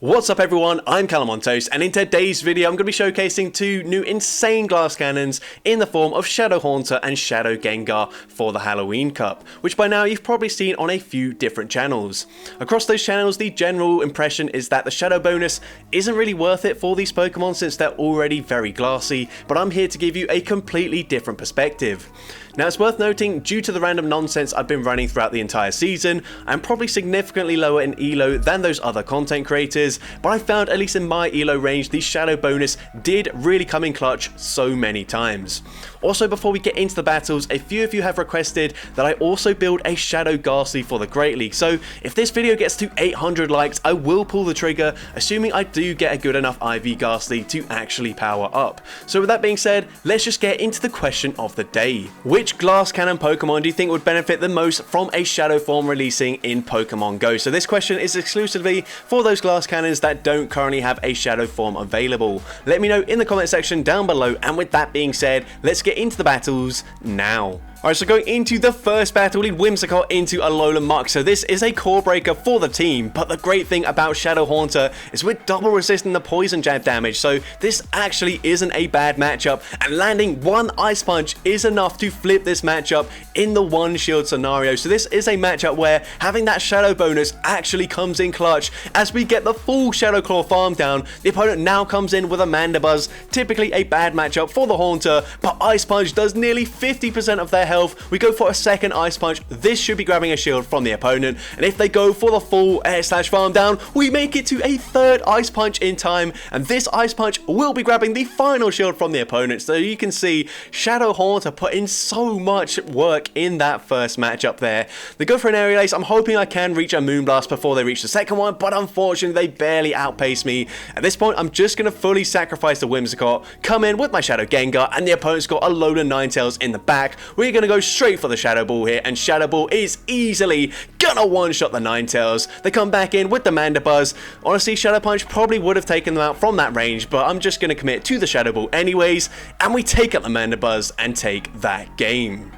What's up everyone, I'm CallumOnToast, and in today's video I'm going to be showcasing two new insane glass cannons in the form of Shadow Haunter and Shadow Gengar for the Halloween Cup, which by now you've probably seen on a few different channels. Across those channels, the general impression is that the Shadow bonus isn't really worth it for these Pokemon since they're already very glassy, but I'm here to give you a completely different perspective. Now it's worth noting, due to the random nonsense I've been running throughout the entire season, I'm probably significantly lower in ELO than those other content creators, but I found, at least in my ELO range, the Shadow bonus did really come in clutch so many times. Also, before we get into the battles, a few of you have requested that I also build a Shadow Ghastly for the Great League, so if this video gets to 800 likes, I will pull the trigger, assuming I do get a good enough IV Ghastly to actually power up. So with that being said, let's just get into the question of the day. Which glass cannon Pokemon do you think would benefit the most from a Shadow form releasing in Pokemon Go? So this question is exclusively for those glass cannons that don't currently have a Shadow form available. Let me know in the comment section down below, and with that being said, let's get into the battles now. Alright, so going into the first battle, we lead Whimsicott into Alolan Muck. So this is a core breaker for the team, but the great thing about Shadow Haunter is we're double resisting the poison jab damage, so this actually isn't a bad matchup, and landing one Ice Punch is enough to flip this matchup in the one shield scenario. So this is a matchup where having that Shadow bonus actually comes in clutch. As we get the full Shadow Claw farm down, the opponent now comes in with a Mandibuzz, typically a bad matchup for the Haunter, but Ice Punch does nearly 50% of their health. We go for a second Ice Punch. This should be grabbing a shield from the opponent, and if they go for the full air slash farm down, we make it to a third Ice Punch in time, and this Ice Punch will be grabbing the final shield from the opponent. So you can see Shadow Haunter put in so much work in that first matchup there. They go for an Aerial Ace. I'm hoping I can reach a Moonblast before they reach the second one, but unfortunately they barely outpace me. At this point, I'm just going to fully sacrifice the Whimsicott, come in with my Shadow Gengar, and the opponent's got a load of Ninetales in the back. We're going to go straight for the Shadow Ball here, and Shadow Ball is easily gonna one-shot the Ninetales. They come back in with the Mandibuzz. Honestly, Shadow Punch probably would have taken them out from that range, but I'm just going to commit to the Shadow Ball anyways, and we take out the Mandibuzz and take that game.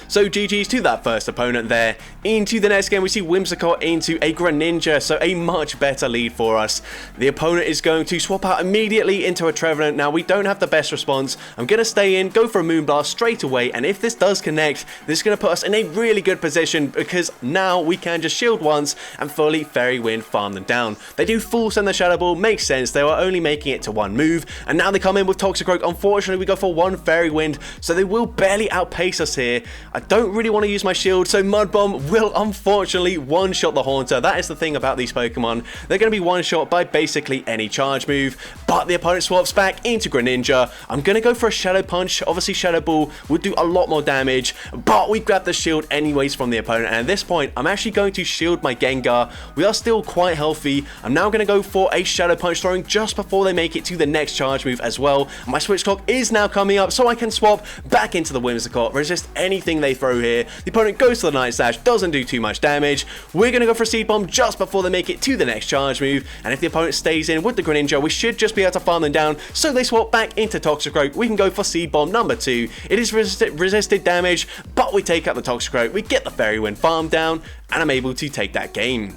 So GG's to that first opponent there. Into the next game, we see Whimsicott into a Greninja, so a much better lead for us. The opponent is going to swap out immediately into a Trevenant. Now, we don't have the best response. I'm going to stay in, go for a Moonblast straight away, and if this does connect, this is going to put us in a really good position, because now we can just shield once and fully Fairy Wind farm them down. They do full send the Shadow Ball, makes sense. They were only making it to one move, and now they come in with Toxicroak. Unfortunately, we go for one Fairy Wind, so they will barely outpace us here. I don't really want to use my shield, so Mud Bomb will unfortunately one-shot the Haunter. That is the thing about these Pokemon. They're going to be one-shot by basically any charge move, but the opponent swaps back into Greninja. I'm going to go for a Shadow Punch. Obviously, Shadow Ball would do a lot more damage, but we grab the shield anyways from the opponent, and at this point, I'm actually going to shield my Gengar. We are still quite healthy. I'm now going to go for a Shadow Punch, throwing just before they make it to the next charge move as well. My switch clock is now coming up, so I can swap back into the Whimsicott, resist anything they throw here. The opponent goes to the Night Slash, doesn't do too much damage. We're going to go for a Seed Bomb just before they make it to the next charge move, and if the opponent stays in with the Greninja, we should just be able to farm them down, so they swap back into Toxicroak. We can go for Seed Bomb number 2. It is resisted damage, but we take out the Toxicroak, we get the Fairy Wind farm down, and I'm able to take that game.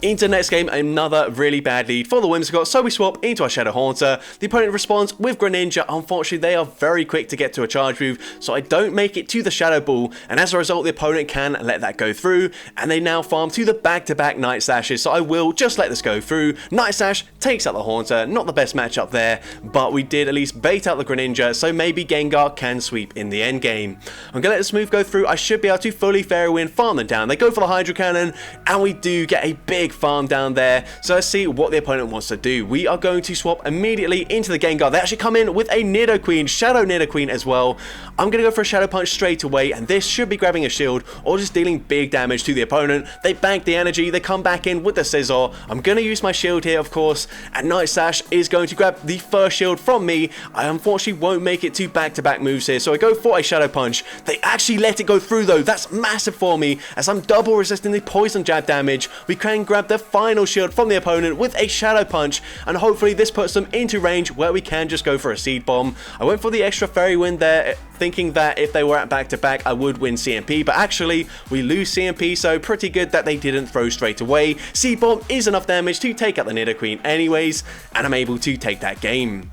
Into the next game, another really bad lead for the Whimsicott, so we swap into our Shadow Haunter. The opponent responds with Greninja. Unfortunately, they are very quick to get to a charge move, so I don't make it to the Shadow Ball, and as a result, the opponent can let that go through, and they now farm to the back-to-back Night Slashes, so I will just let this go through. Night Slash takes out the Haunter. Not the best matchup there, but we did at least bait out the Greninja, so maybe Gengar can sweep in the end game. I'm going to let this move go through. I should be able to fully Fairy Wind farm them down. They go for the Hydro Cannon, and we do get a big farm down there. So let's see what the opponent wants to do. We are going to swap immediately into the Gengar. They actually come in with a Nidoqueen, Shadow Nidoqueen as well. I'm going to go for a Shadow Punch straight away, and this should be grabbing a shield or just dealing big damage to the opponent. They bank the energy, they come back in with the Scizor. I'm going to use my shield here, of course, and Night Slash is going to grab the first shield from me. I unfortunately won't make it to back-to-back moves here, so I go for a Shadow Punch. They actually let it go through though. That's massive for me, as I'm double resisting the poison jab damage. We can grab grab the final shield from the opponent with a Shadow Punch, and hopefully this puts them into range where we can just go for a Seed Bomb. I went for the extra Fairy Wind there, thinking that if they were at back-to-back, I would win CMP, but actually, we lose CMP, so pretty good that they didn't throw straight away. Seed Bomb is enough damage to take out the Nidoqueen anyways, and I'm able to take that game.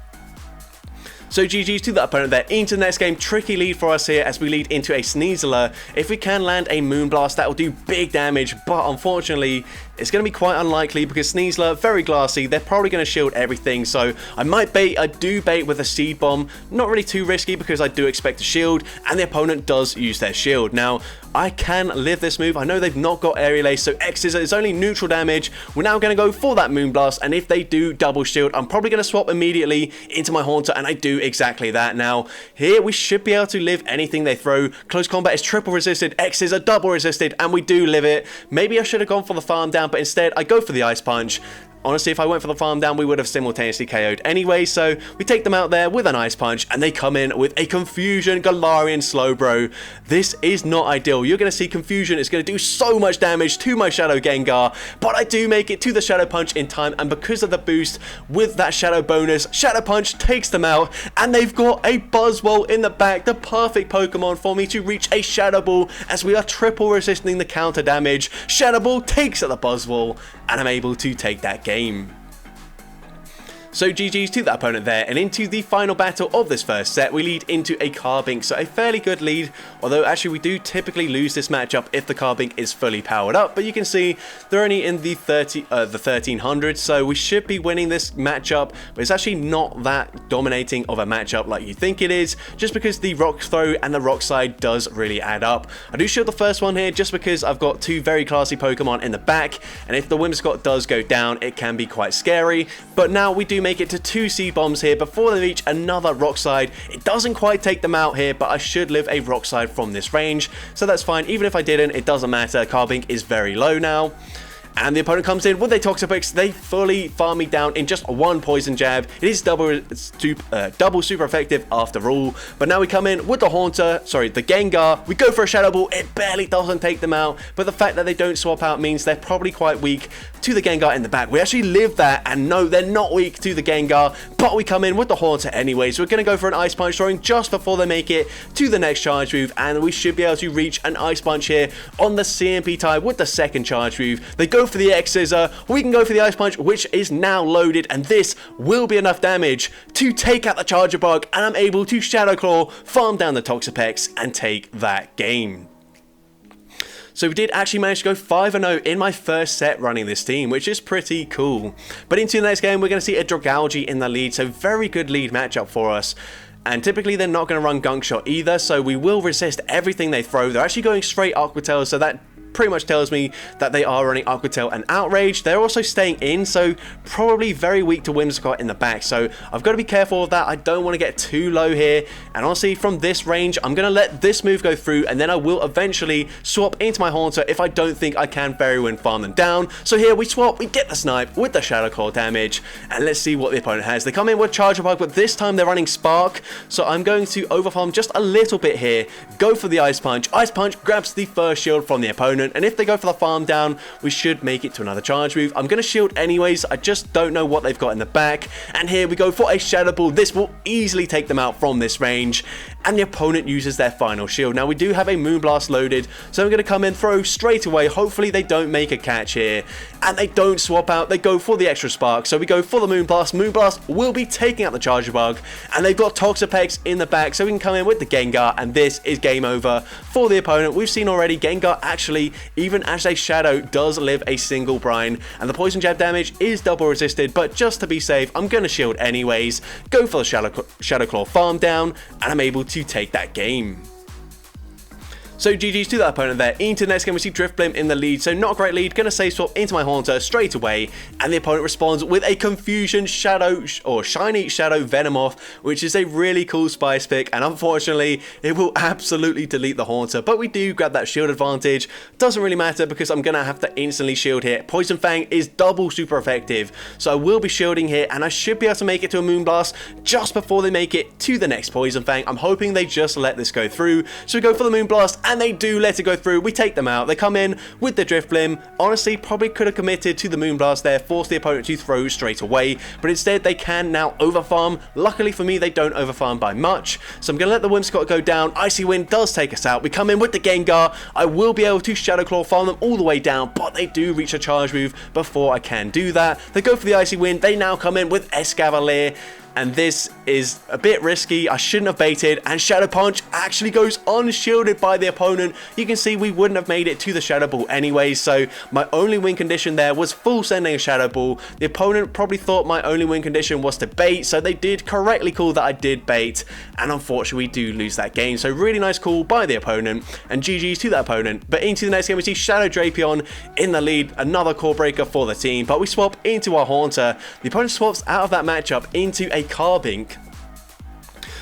So GG's to the opponent there. Into the next game, tricky lead for us here as we lead into a Sneasler. If we can land a Moonblast, that will do big damage, but unfortunately, it's going to be quite unlikely because Sneasler, very glassy, they're probably going to shield everything, so I might bait, I do bait with a Seed Bomb, not really too risky because I do expect a shield, and the opponent does use their shield. Now, I can live this move, I know they've not got Aerial Ace, so X is only neutral damage. We're now going to go for that Moonblast, and if they do double shield, I'm probably going to swap immediately into my Haunter, and I do exactly that. Now, here we should be able to live anything they throw. Close Combat is triple resisted, X is a double resisted, and we do live it. Maybe I should have gone for the farm down, but instead I go for the Ice Punch. Honestly, if I went for the farm down, we would have simultaneously KO'd anyway, so we take them out there with an Ice Punch, and they come in with a Confusion Galarian Slowbro. This is not ideal. You're going to see Confusion is going to do so much damage to my Shadow Gengar, but I do make it to the Shadow Punch in time, and because of the boost with that Shadow bonus, Shadow Punch takes them out, and they've got a Buzzwole in the back, the perfect Pokemon for me to reach a Shadow Ball, as we are triple resisting the counter damage. Shadow Ball takes out the Buzzwole, and I'm able to take that game. So GG's to that opponent there, and into the final battle of this first set, we lead into a Carbink, so a fairly good lead, although actually we do typically lose this matchup if the Carbink is fully powered up, but you can see they're only in the 1300s, so we should be winning this matchup, but it's actually not that dominating of a matchup like you think it is, just because the Rock Throw and the Rock Slide does really add up. I do shield the first one here just because I've got two very classy Pokemon in the back, and if the Whimsicott does go down, it can be quite scary, but now we do make it to two Seed Bombs here before they reach another Rock Slide. It doesn't quite take them out here, but I should live a Rock Slide from this range, so that's fine. Even if I didn't, it doesn't matter. Carbink is very low now. And the opponent comes in with a Toxapex. They fully farm me down in just one Poison Jab. It is double super effective after all. But now we come in with the the Gengar. We go for a Shadow Ball. It barely doesn't take them out. But the fact that they don't swap out means they're probably quite weak to the Gengar in the back. We actually live that, and no, they're not weak to the Gengar. But we come in with the Haunter anyways. We're going to go for an Ice Punch, throwing just before they make it to the next charge move. And we should be able to reach an Ice Punch here on the CMP type with the second charge move. They go for the X-Scissor, we can go for the Ice Punch, which is now loaded, and this will be enough damage to take out the Charger Bug, and I'm able to Shadow Claw, farm down the Toxapex, and take that game. So we did actually manage to go 5-0 in my first set running this team, which is pretty cool. But into the next game, we're going to see a Dragalge in the lead, so very good lead matchup for us. And typically they're not going to run Gunk Shot either, so we will resist everything they throw. They're actually going straight Aqua Tail, so that pretty much tells me that they are running Aqua Tail and Outrage. They're also staying in, so probably very weak to Whimsicott in the back, so I've got to be careful of that. I don't want to get too low here, and honestly from this range I'm going to let this move go through, and then I will eventually swap into my Haunter if I don't think I can Fairy Wind farm them down. So here we swap, we get the Snipe with the Shadow Claw damage, and let's see what the opponent has. They come in with Charger Bug, but this time they're running Spark, so I'm going to overfarm just a little bit here, go for the Ice Punch. Ice Punch grabs the first shield from the opponent, and if they go for the farm down, we should make it to another charge move. I'm going to shield anyways, I just don't know what they've got in the back, and here we go for a Shadow Ball. This will easily take them out from this range, and the opponent uses their final shield. Now we do have a Moonblast loaded, so I'm going to come in, throw straight away. Hopefully they don't make a catch here, and they don't swap out. They go for the extra Spark, so we go for the Moonblast. Moonblast will be taking out the Charger Bug, and they've got Toxapex in the back, so we can come in with the Gengar, and this is game over for the opponent. We've seen already Gengar actually, even as a Shadow, does live a single Brine, and the Poison Jab damage is double resisted, but just to be safe, I'm going to shield anyways, go for the Shadow Claw farm down, and I'm able to take that game. So GG's to that opponent there. Into the next game, we see Drifblim in the lead, so not a great lead. Going to save swap into my Haunter straight away, and the opponent responds with a Confusion Shadow, or Shiny Shadow Venomoth, which is a really cool spice pick, and unfortunately, it will absolutely delete the Haunter, but we do grab that shield advantage. Doesn't really matter because I'm going to have to instantly shield here. Poison Fang is double super effective, so I will be shielding here, and I should be able to make it to a Moonblast just before they make it to the next Poison Fang. I'm hoping they just let this go through, so we go for the Moonblast, and they do let it go through. We take them out. They come in with the Drifblim. Honestly, probably could have committed to the Moonblast there, force the opponent to throw straight away, but instead they can now overfarm. Luckily for me, they don't overfarm by much, so I'm going to let the Whimsicott go down. Icy Wind does take us out. We come in with the Gengar. I will be able to Shadow Claw farm them all the way down, but they do reach a charge move before I can do that. They go for the Icy Wind. They now come in with Escavalier, and this is a bit risky. I shouldn't have baited, and Shadow Punch actually goes unshielded by the opponent. You can see we wouldn't have made it to the Shadow Ball anyway, so my only win condition there was full sending a Shadow Ball. The opponent probably thought my only win condition was to bait, so they did correctly call that I did bait, and unfortunately we do lose that game. So really nice call by the opponent, and GG's to that opponent. But into the next game we see Shadow Drapion in the lead, another core breaker for the team, but we swap into our Haunter. The opponent swaps out of that matchup into a Carbink.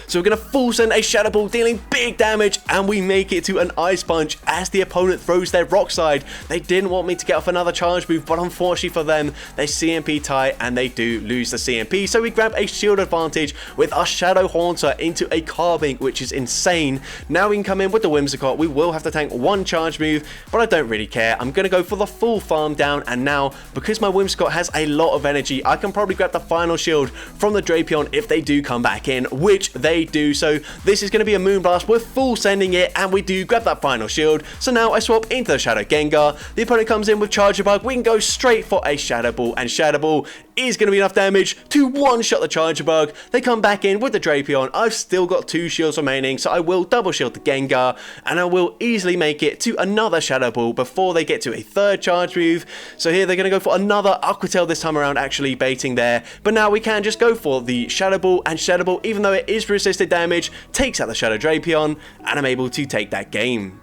So we're going to full send a Shadow Ball, dealing big damage, and we make it to an Ice Punch as the opponent throws their Rock Slide. They didn't want me to get off another charge move, but unfortunately for them, they CMP tie, and they do lose the CMP. So we grab a shield advantage with our Shadow Haunter into a Carbink, which is insane. Now we can come in with the Whimsicott. We will have to tank one charge move, but I don't really care. I'm going to go for the full farm down, and now, because my Whimsicott has a lot of energy, I can probably grab the final shield from the Drapion if they do come back in, which they do. So this is going to be a Moonblast. We're full sending it, and we do grab that final shield. So now I swap into the Shadow Gengar. The opponent comes in with Charger Bug. We can go straight for a Shadow Ball, and Shadow Ball is going to be enough damage to one-shot the Charger Bug. They come back in with the Drapion. I've still got 2 shields remaining, so I will double shield the Gengar, and I will easily make it to another Shadow Ball before they get to a 3rd charge move. So here they're going to go for another Aqua Tail this time around, actually baiting there. But now we can just go for the Shadow Ball, and Shadow Ball, even though it is resisted damage, takes out the Shadow Drapion, and I'm able to take that game.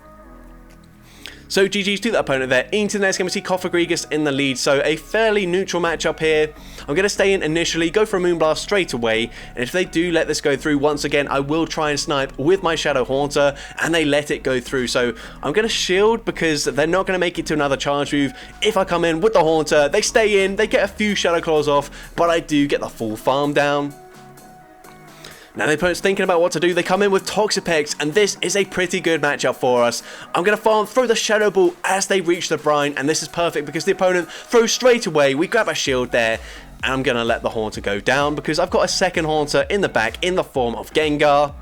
So GG's to that opponent there. Into the next game, we see Cofagrigus in the lead. So a fairly neutral matchup here. I'm going to stay in initially, go for a Moonblast straight away. And if they do let this go through, once again, I will try and snipe with my Shadow Haunter. And they let it go through. So I'm going to shield because they're not going to make it to another charge move. If I come in with the Haunter, they stay in. They get a few Shadow Claws off. But I do get the full farm down. Now the opponent's thinking about what to do. They come in with Toxapex, and this is a pretty good matchup for us. I'm going to farm, throw the Shadow Ball as they reach the brine, and this is perfect because the opponent throws straight away. We grab a shield there, and I'm going to let the Haunter go down because I've got a second Haunter in the back in the form of Gengar.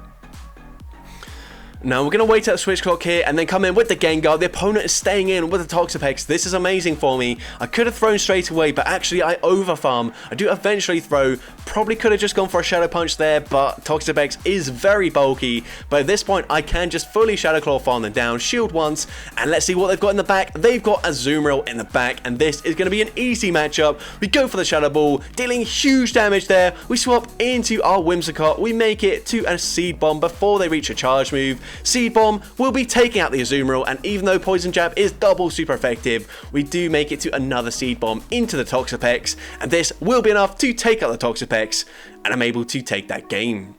Now we're going to wait at the switch clock here and then come in with the Gengar. The opponent is staying in with the Toxapex. This is amazing for me. I could have thrown straight away, but actually I overfarm. I do eventually throw. Probably could have just gone for a Shadow Punch there, but Toxapex is very bulky. But at this point, I can just fully Shadow Claw farm them down, shield once, and let's see what they've got in the back. They've got a Azumarill in the back, and this is going to be an easy matchup. We go for the Shadow Ball, dealing huge damage there. We swap into our Whimsicott. We make it to a Seed Bomb before they reach a charge move. Seed Bomb will be taking out the Azumarill, and even though Poison Jab is double super effective, we do make it to another Seed Bomb into the Toxapex, and this will be enough to take out the Toxapex, and I'm able to take that game.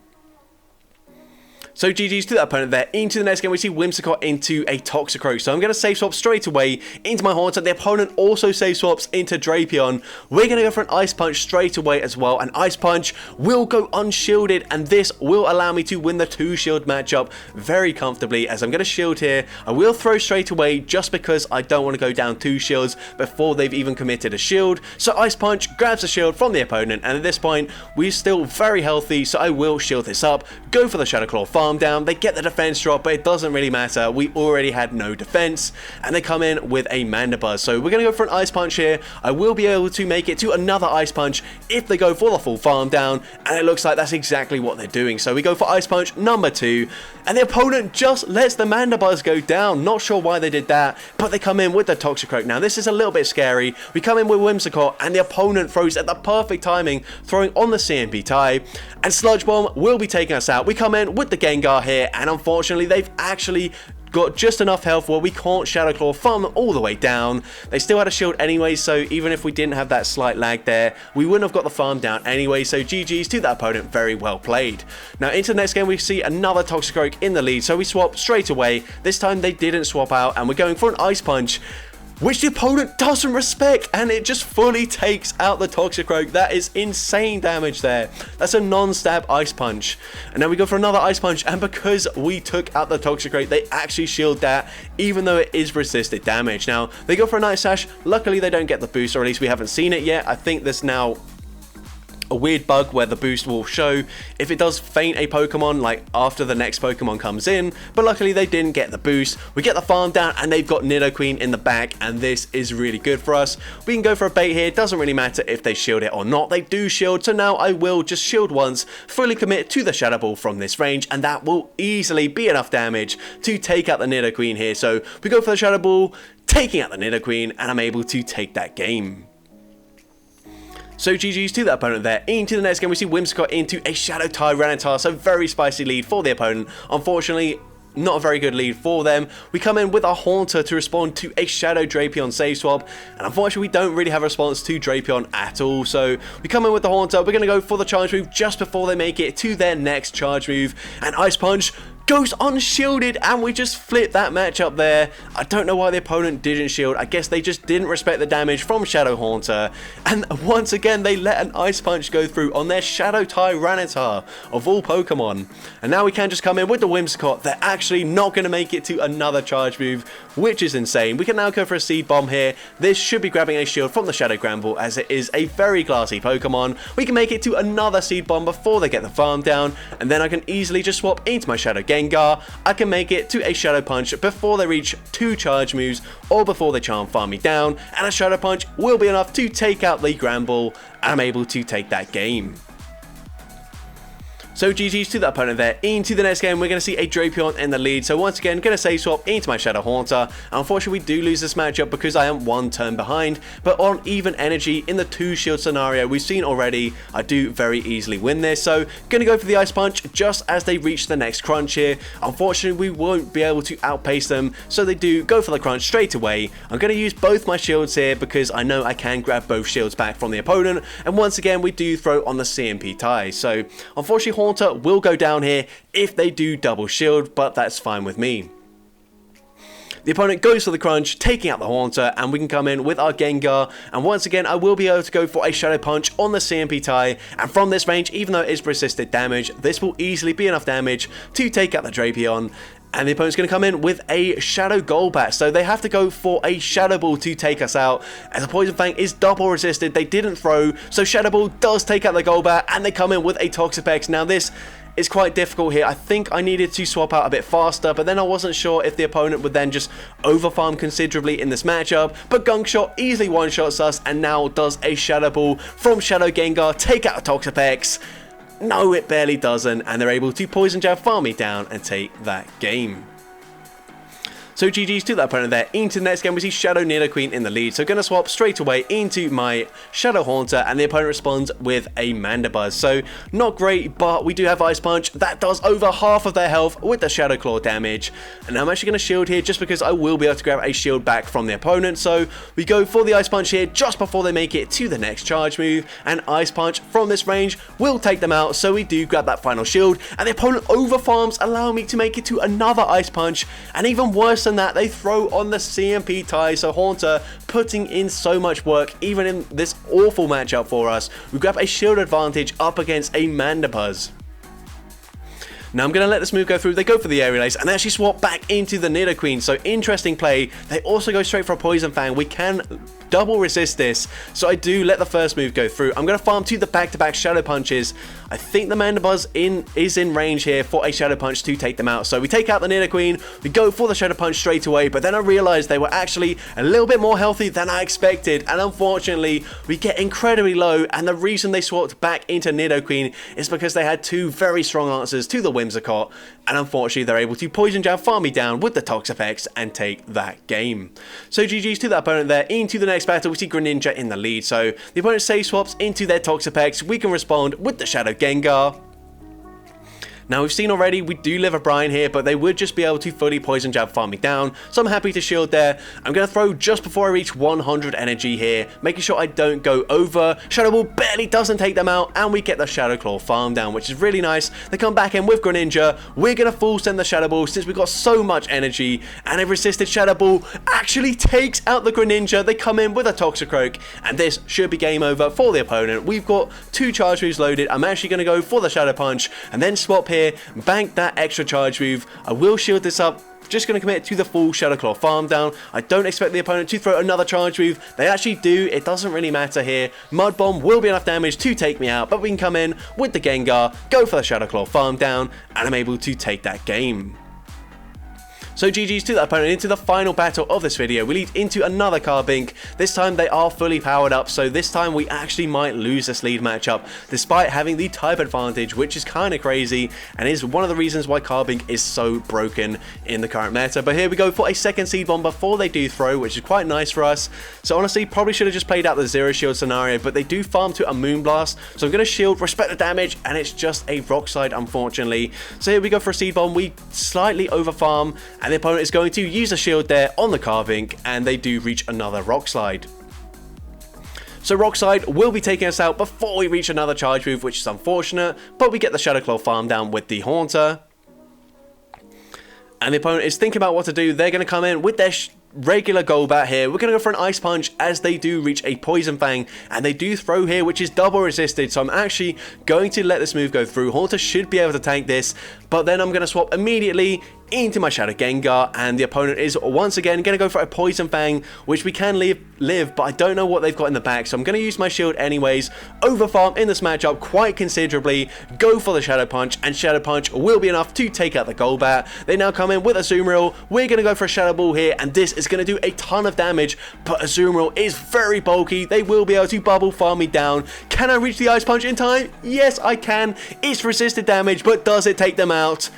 So GG's to that opponent there. Into the next game, we see Whimsicott into a Toxicroak. So I'm going to save swap straight away into my Haunter. The opponent also save swaps into Drapion. We're going to go for an Ice Punch straight away as well. An Ice Punch will go unshielded, and this will allow me to win the 2-shield matchup very comfortably, as I'm going to shield here. I will throw straight away just because I don't want to go down 2 shields before they've even committed a shield. So Ice Punch grabs a shield from the opponent, and at this point, we're still very healthy, so I will shield this up, go for the Shadow Claw farm down. They get the defense drop, but it doesn't really matter. We already had no defense, and they come in with a Mandibuzz. So we're going to go for an Ice Punch here. I will be able to make it to another Ice Punch if they go for the full farm down, and it looks like that's exactly what they're doing. So we go for Ice Punch number 2, and the opponent just lets the Mandibuzz go down. Not sure why they did that, but they come in with the Toxicroak. Now this is a little bit scary. We come in with Whimsicott, and the opponent throws at the perfect timing, throwing on the CMP tie, and Sludge Bomb will be taking us out. We come in with the Gengar here, and unfortunately they've actually got just enough health where we can't Shadow Claw farm them all the way down. They still had a shield anyway, so even if we didn't have that slight lag there, we wouldn't have got the farm down anyway. So GG's to that opponent, very well played. Now into the next game, we see another Toxicroak in the lead, so we swap straight away. This time they didn't swap out, and we're going for an Ice Punch. which the opponent doesn't respect, and it just fully takes out the Toxicroak. That is insane damage there. That's a non-stab Ice Punch. And now we go for another Ice Punch, and because we took out the Toxicroak, they actually shield that, even though it is resisted damage. Now, they go for a Night Sash. Luckily, they don't get the boost, or at least we haven't seen it yet. I think there's now a weird bug where the boost will show if it does faint a Pokemon, like after the next Pokemon comes in, but luckily they didn't get the boost. We get the farm down, and they've got Nidoqueen in the back, and this is really good for us. We can go for a bait here. Doesn't really matter if they shield it or not. They do shield, so now I will just shield once, fully commit to the Shadow Ball from this range, and that will easily be enough damage to take out the Nidoqueen here. So we go for the Shadow Ball, taking out the Nidoqueen, and I'm able to take that game. So GG's to that opponent there. Into the next game, we see Whimsicott into a Shadow Tyranitar, so very spicy lead for the opponent. Unfortunately, not a very good lead for them. We come in with our Haunter to respond to a Shadow Drapion save swap, and unfortunately we don't really have a response to Drapion at all. So we come in with the Haunter, we're going to go for the charge move just before they make it to their next charge move, and Ice Punch goes unshielded, and we just flip that matchup there. I don't know why the opponent didn't shield. I guess they just didn't respect the damage from Shadow Haunter, and once again they let an Ice Punch go through on their Shadow Tyranitar of all Pokemon. And now we can just come in with the Whimsicott. They're actually not going to make it to another charge move, which is insane. We can now go for a Seed Bomb here. This should be grabbing a shield from the Shadow Granbull, as it is a very glassy Pokemon. We can make it to another Seed Bomb before they get the farm down, and then I can easily just swap into my Shadow Gengar. I can make it to a Shadow Punch before they reach 2 charge moves, or before they try and farm me down, and a Shadow Punch will be enough to take out the Granbull, and I'm able to take that game. So GG's to that opponent there. Into the next game, we're going to see a Drapion in the lead. So once again, going to save swap into my Shadow Haunter. Unfortunately, we do lose this matchup because I am 1 turn behind. But on even energy in the 2 shield scenario we've seen already, I do very easily win this. So going to go for the Ice Punch just as they reach the next crunch here. Unfortunately, we won't be able to outpace them. So they do go for the crunch straight away. I'm going to use both my shields here because I know I can grab both shields back from the opponent. And once again, we do throw on the CMP tie. So unfortunately, Haunter will go down here if they do double shield, but that's fine with me. The opponent goes for the crunch, taking out the Haunter, and we can come in with our Gengar, and once again I will be able to go for a Shadow Punch on the CMP tie, and from this range, even though it is resisted damage, this will easily be enough damage to take out the Drapion. And the opponent's going to come in with a Shadow Golbat, so they have to go for a Shadow Ball to take us out, as a Poison Fang is double resisted. They didn't throw, so Shadow Ball does take out the Golbat, and they come in with a Toxapex. Now this is quite difficult here. I think I needed to swap out a bit faster, but then I wasn't sure if the opponent would then just overfarm considerably in this matchup, but Gunk Shot easily one-shots us, and now does a Shadow Ball from Shadow Gengar take out a Toxapex. No, it barely doesn't, and they're able to Poison Jab, farm me down, and take that game. So GG's to that opponent there. Into the next game, we see Shadow Nidoqueen in the lead. So going to swap straight away into my Shadow Haunter, and the opponent responds with a Mandibuzz. So not great, but we do have Ice Punch. That does over half of their health with the Shadow Claw damage. And I'm actually going to shield here just because I will be able to grab a shield back from the opponent. So we go for the Ice Punch here just before they make it to the next charge move. And Ice Punch from this range will take them out. So we do grab that final shield. And the opponent overfarms, allowing me to make it to another Ice Punch. And even worse than that, they throw on the CMP tie. So Haunter putting in so much work even in this awful matchup for us. We grab a shield advantage up against a Mandibuzz. Now I'm going to let this move go through. They go for the Aerial Ace, and they actually swap back into the Nidoqueen. So interesting play. They also go straight for a Poison Fang. We can double resist this. So I do let the first move go through. I'm going to farm to the back-to-back Shadow Punches. I think the Mandibuzz is in range here for a Shadow Punch to take them out. So we take out the Nidoqueen. We go for the Shadow Punch straight away. But then I realized they were actually a little bit more healthy than I expected. And unfortunately, we get incredibly low. And the reason they swapped back into Nidoqueen is because they had 2 very strong answers to the Whimsicott, and unfortunately they're able to Poison Jab, farm me down with the Toxapex, and take that game. So GG's to that opponent there. Into the next battle, we see Greninja in the lead. So the opponent save swaps into their Toxapex. We can respond with the Shadow Gengar. Now we've seen already we do live a Brine here, but they would just be able to fully poison jab farm me down, so I'm happy to shield there. I'm going to throw just before I reach 100 energy here, making sure I don't go over. Shadow Ball barely doesn't take them out, and we get the Shadow Claw farm down, which is really nice. They come back in with Greninja. We're going to full send the Shadow Ball since we've got so much energy, and a resisted Shadow Ball actually takes out the Greninja. They come in with a Toxicroak, and this should be game over for the opponent. We've got 2 charge moves loaded. I'm actually going to go for the Shadow Punch, and then swap here, bank that extra charge move. I will shield this up. Just going to commit to the full Shadow Claw farm down. I don't expect the opponent to throw another charge move. They actually do. It doesn't really matter here. Mud Bomb will be enough damage to take me out, but we can come in with the Gengar, go for the Shadow Claw farm down, and I'm able to take that game. So GG's to that opponent. Into the final battle of this video, we lead into another Carbink. This time they are fully powered up, so this time we actually might lose this lead matchup, despite having the type advantage, which is kind of crazy, and is one of the reasons why Carbink is so broken in the current meta. But here we go for a second Seed Bomb before they do throw, which is quite nice for us. So honestly, probably should have just played out the Zero Shield scenario, but they do farm to a Moonblast, so I'm going to shield, respect the damage, and it's just a Rock Slide, unfortunately. So here we go for a Seed Bomb. We slightly over farm, and the opponent is going to use a shield there on the Carbink, and they do reach another Rock Slide. So Rock Slide will be taking us out before we reach another charge move, which is unfortunate, but we get the Shadow Claw farm down with the Haunter. And the opponent is thinking about what to do. They're going to come in with their regular Golbat here. We're going to go for an Ice Punch as they do reach a Poison Fang, and they do throw here, which is double resisted, so I'm actually going to let this move go through. Haunter should be able to tank this, but then I'm going to swap immediately into my Shadow Gengar, and the opponent is once again going to go for a Poison Fang, which we can live, but I don't know what they've got in the back, so I'm going to use my shield anyways, overfarm in this matchup quite considerably, go for the Shadow Punch, and Shadow Punch will be enough to take out the Golbat. They now come in with a Azumarill. We're going to go for a Shadow Ball here, and this is going to do a ton of damage, but Azumarill is very bulky. They will be able to bubble farm me down. Can I reach the Ice Punch in time? Yes, I can. It's resisted damage, but does it take them out?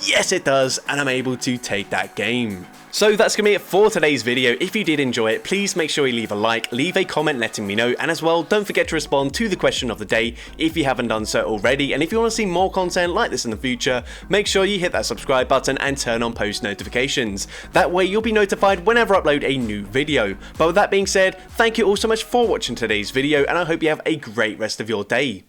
Yes, it does, and I'm able to take that game. So that's going to be it for today's video. If you did enjoy it, please make sure you leave a like, leave a comment letting me know, and as well, don't forget to respond to the question of the day if you haven't done so already. And if you want to see more content like this in the future, make sure you hit that subscribe button and turn on post notifications. That way you'll be notified whenever I upload a new video. But with that being said, thank you all so much for watching today's video, and I hope you have a great rest of your day.